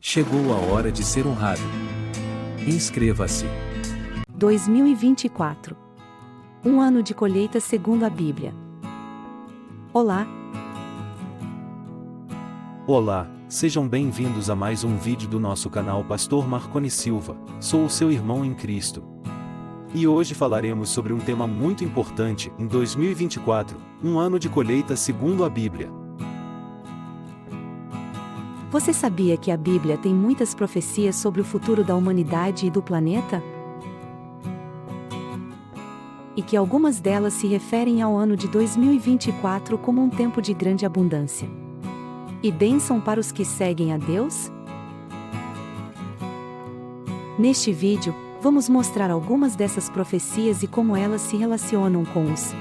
Chegou a hora de ser honrado. Inscreva-se. 2024. Um ano de colheita segundo a Bíblia. Olá! Olá, sejam bem-vindos a mais um vídeo do nosso canal Pastor Marconi Silva. Sou o seu irmão em Cristo. E hoje falaremos sobre um tema muito importante em 2024, um ano de colheita segundo a Bíblia. Você sabia que a Bíblia tem muitas profecias sobre o futuro da humanidade e do planeta? E que algumas delas se referem ao ano de 2024 como um tempo de grande abundância e bênção para os que seguem a Deus? Neste vídeo, vamos mostrar algumas dessas profecias e como elas se relacionam com os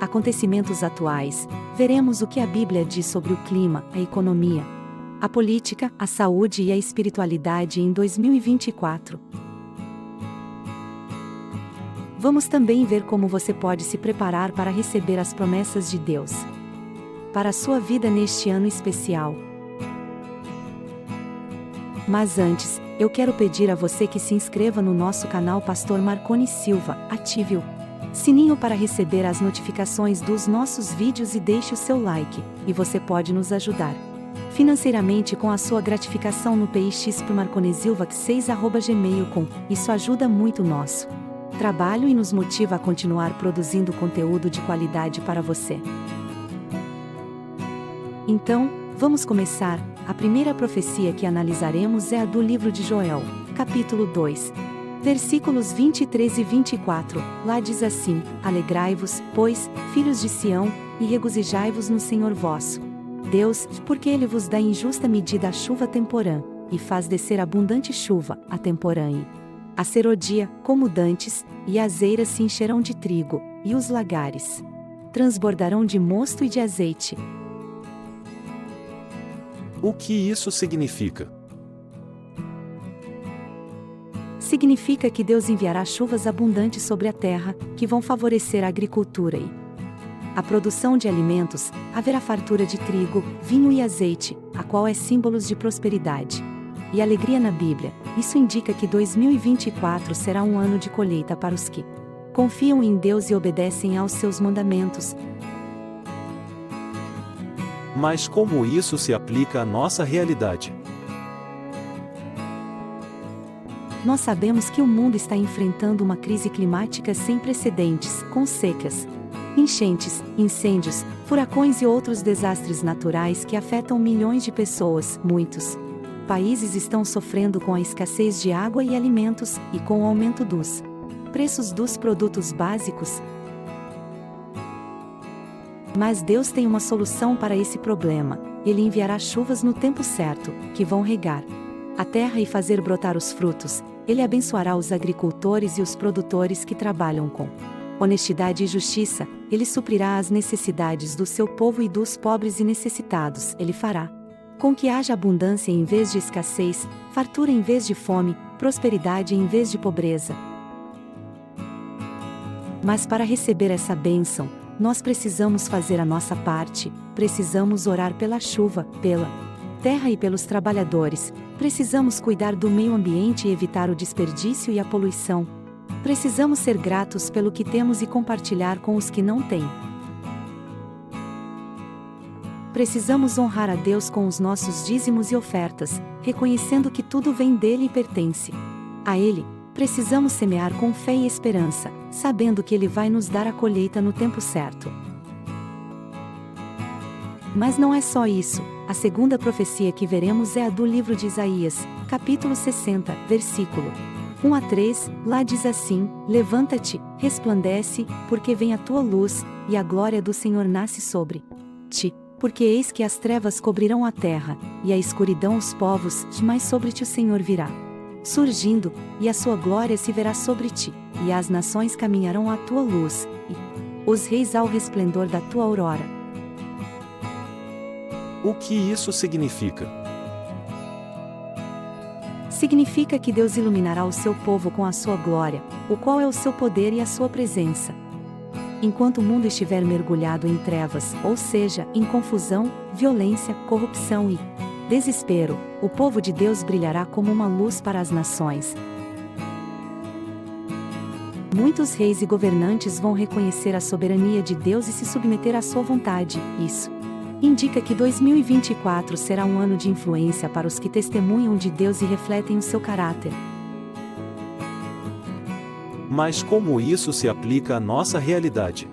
acontecimentos atuais. Veremos o que a Bíblia diz sobre o clima, a economia, a política, a saúde e a espiritualidade em 2024. Vamos também ver como você pode se preparar para receber as promessas de Deus para a sua vida neste ano especial. Mas antes, eu quero pedir a você que se inscreva no nosso canal Pastor Marconi Silva, ative o sininho para receber as notificações dos nossos vídeos e deixe o seu like, e você pode nos ajudar financeiramente com a sua gratificação no PX por marconesilva6@gmail.com. Isso ajuda muito o nosso trabalho e nos motiva a continuar produzindo conteúdo de qualidade para você. Então, vamos começar. A primeira profecia que analisaremos é a do livro de Joel, capítulo 2, versículos 23 e 24. Lá diz assim: Alegrai-vos, pois, filhos de Sião, e regozijai-vos no Senhor vosso Deus, porque Ele vos dá em justa medida a chuva temporã, e faz descer abundante chuva, a temporã e a serodia, como dantes, e as eiras se encherão de trigo, e os lagares transbordarão de mosto e de azeite. O que isso significa? Significa que Deus enviará chuvas abundantes sobre a terra, que vão favorecer a agricultura e a produção de alimentos. Haverá fartura de trigo, vinho e azeite, a qual é símbolos de prosperidade e alegria na Bíblia. Isso indica que 2024 será um ano de colheita para os que confiam em Deus e obedecem aos seus mandamentos. Mas como isso se aplica à nossa realidade? Nós sabemos que o mundo está enfrentando uma crise climática sem precedentes, com secas, enchentes, incêndios, furacões e outros desastres naturais que afetam milhões de pessoas. Muitos países estão sofrendo com a escassez de água e alimentos, e com o aumento dos preços dos produtos básicos. Mas Deus tem uma solução para esse problema. Ele enviará chuvas no tempo certo, que vão regar a terra e fazer brotar os frutos. Ele abençoará os agricultores e os produtores que trabalham com honestidade e justiça. Ele suprirá as necessidades do seu povo e dos pobres e necessitados. Ele fará com que haja abundância em vez de escassez, fartura em vez de fome, prosperidade em vez de pobreza. Mas para receber essa bênção, nós precisamos fazer a nossa parte. Precisamos orar pela chuva, pela terra e pelos trabalhadores. Precisamos cuidar do meio ambiente e evitar o desperdício e a poluição. Precisamos ser gratos pelo que temos e compartilhar com os que não têm. Precisamos honrar a Deus com os nossos dízimos e ofertas, reconhecendo que tudo vem dele e pertence a Ele. Precisamos semear com fé e esperança, sabendo que Ele vai nos dar a colheita no tempo certo. Mas não é só isso. A segunda profecia que veremos é a do livro de Isaías, capítulo 60, versículo 1 a 3, lá diz assim: Levanta-te, resplandece, porque vem a tua luz, e a glória do Senhor nasce sobre ti. Porque eis que as trevas cobrirão a terra, e a escuridão os povos, mas sobre ti o Senhor virá surgindo, e a sua glória se verá sobre ti, e as nações caminharão à tua luz, e os reis ao resplendor da tua aurora. O que isso significa? Significa que Deus iluminará o seu povo com a sua glória, o qual é o seu poder e a sua presença. Enquanto o mundo estiver mergulhado em trevas, ou seja, em confusão, violência, corrupção e desespero, o povo de Deus brilhará como uma luz para as nações. Muitos reis e governantes vão reconhecer a soberania de Deus e se submeter à sua vontade. Isso indica que 2024 será um ano de influência para os que testemunham de Deus e refletem o seu caráter. Mas como isso se aplica à nossa realidade?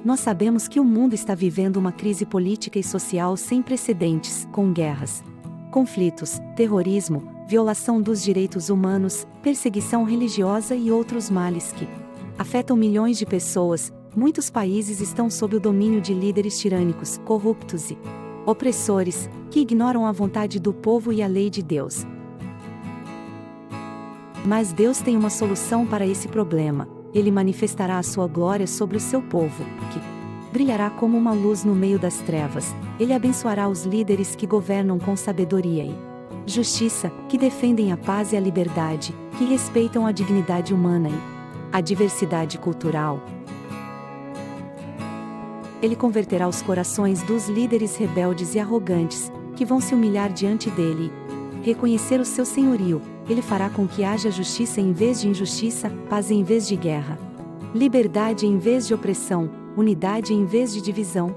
Nós sabemos que o mundo está vivendo uma crise política e social sem precedentes, com guerras, conflitos, terrorismo, violação dos direitos humanos, perseguição religiosa e outros males que afetam milhões de pessoas. Muitos países estão sob o domínio de líderes tirânicos, corruptos e opressores, que ignoram a vontade do povo e a lei de Deus. Mas Deus tem uma solução para esse problema. Ele manifestará a sua glória sobre o seu povo, que brilhará como uma luz no meio das trevas. Ele abençoará os líderes que governam com sabedoria e justiça, que defendem a paz e a liberdade, que respeitam a dignidade humana e a diversidade cultural. Ele converterá os corações dos líderes rebeldes e arrogantes, que vão se humilhar diante dele e reconhecer o seu senhorio. Ele fará com que haja justiça em vez de injustiça, paz em vez de guerra, liberdade em vez de opressão, unidade em vez de divisão.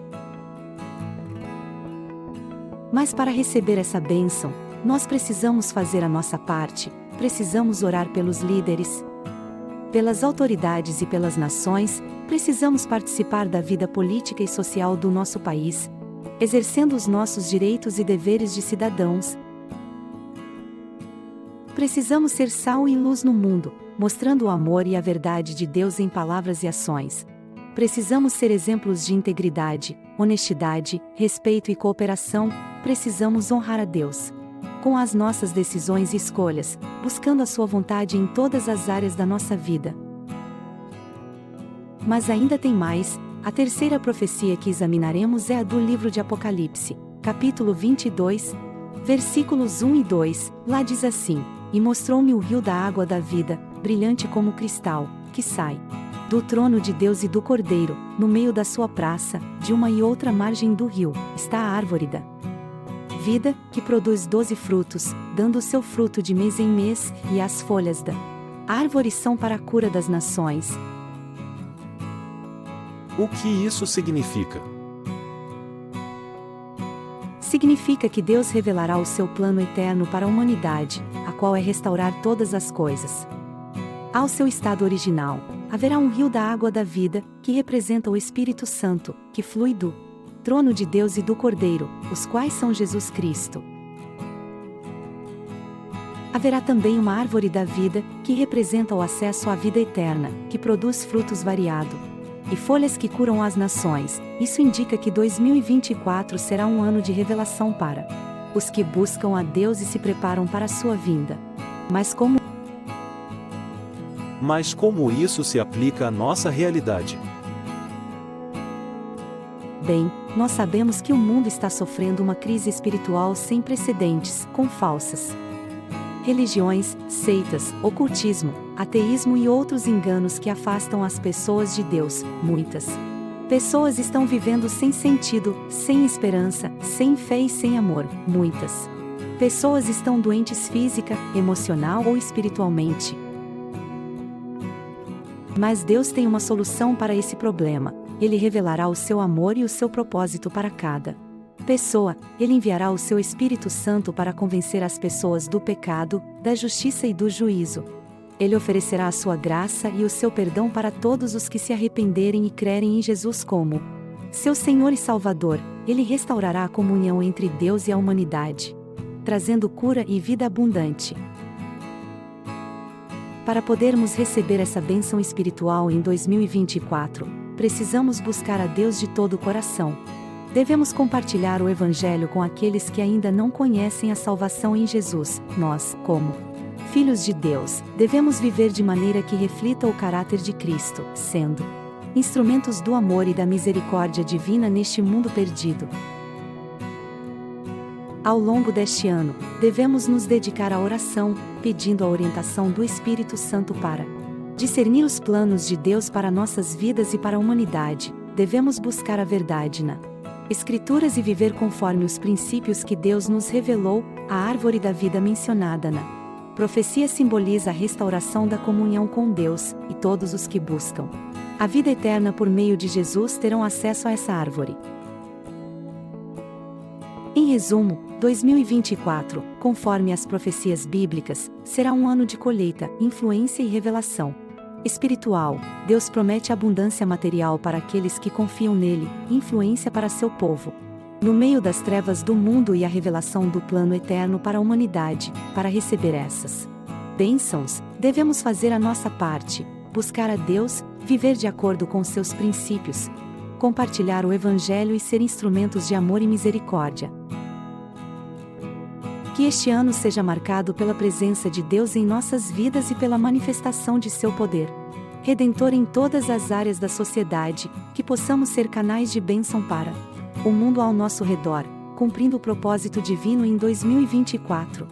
Mas para receber essa bênção, nós precisamos fazer a nossa parte, precisamos orar pelos líderes, pelas autoridades e pelas nações, precisamos participar da vida política e social do nosso país, exercendo os nossos direitos e deveres de cidadãos. Precisamos ser sal e luz no mundo, mostrando o amor e a verdade de Deus em palavras e ações. Precisamos ser exemplos de integridade, honestidade, respeito e cooperação. Precisamos honrar a Deus com as nossas decisões e escolhas, buscando a sua vontade em todas as áreas da nossa vida. Mas ainda tem mais. A terceira profecia que examinaremos é a do livro de Apocalipse, capítulo 22, versículos 1 e 2, lá diz assim: E mostrou-me o rio da água da vida, brilhante como cristal, que sai do trono de Deus e do Cordeiro. No meio da sua praça, de uma e outra margem do rio, está a árvore da vida, que produz 12 frutos, dando o seu fruto de mês em mês, e as folhas da árvore são para a cura das nações. O que isso significa? Significa que Deus revelará o seu plano eterno para a humanidade, a qual é restaurar todas as coisas ao seu estado original. Haverá um rio da água da vida, que representa o Espírito Santo, que flui do trono de Deus e do Cordeiro, os quais são Jesus Cristo. Haverá também uma árvore da vida, que representa o acesso à vida eterna, que produz frutos variados e folhas que curam as nações. Isso indica que 2024 será um ano de revelação para os que buscam a Deus e se preparam para a sua vinda. Mas como isso se aplica à nossa realidade? Bem, nós sabemos que o mundo está sofrendo uma crise espiritual sem precedentes, com falsas religiões, seitas, ocultismo, ateísmo e outros enganos que afastam as pessoas de Deus. Muitas pessoas estão vivendo sem sentido, sem esperança, sem fé e sem amor. Muitas pessoas estão doentes física, emocional ou espiritualmente. Mas Deus tem uma solução para esse problema. Ele revelará o seu amor e o seu propósito para cada pessoa. Ele enviará o seu Espírito Santo para convencer as pessoas do pecado, da justiça e do juízo. Ele oferecerá a sua graça e o seu perdão para todos os que se arrependerem e crerem em Jesus como seu Senhor e Salvador. Ele restaurará a comunhão entre Deus e a humanidade, trazendo cura e vida abundante. Para podermos receber essa bênção espiritual em 2024, precisamos buscar a Deus de todo o coração. Devemos compartilhar o Evangelho com aqueles que ainda não conhecem a salvação em Jesus. Nós, como filhos de Deus, devemos viver de maneira que reflita o caráter de Cristo, sendo instrumentos do amor e da misericórdia divina neste mundo perdido. Ao longo deste ano, devemos nos dedicar à oração, pedindo a orientação do Espírito Santo para discernir os planos de Deus para nossas vidas e para a humanidade. Devemos buscar a verdade na Escrituras e viver conforme os princípios que Deus nos revelou. A árvore da vida mencionada na profecia simboliza a restauração da comunhão com Deus, e todos os que buscam a vida eterna por meio de Jesus terão acesso a essa árvore. Em resumo, 2024, conforme as profecias bíblicas, será um ano de colheita, influência e revelação espiritual. Deus promete abundância material para aqueles que confiam nele, influência para seu povo no meio das trevas do mundo e a revelação do plano eterno para a humanidade. Para receber essas bênçãos, devemos fazer a nossa parte, buscar a Deus, viver de acordo com seus princípios, compartilhar o Evangelho e ser instrumentos de amor e misericórdia. Que este ano seja marcado pela presença de Deus em nossas vidas e pela manifestação de seu poder redentor em todas as áreas da sociedade, que possamos ser canais de bênção para o mundo ao nosso redor, cumprindo o propósito divino em 2024.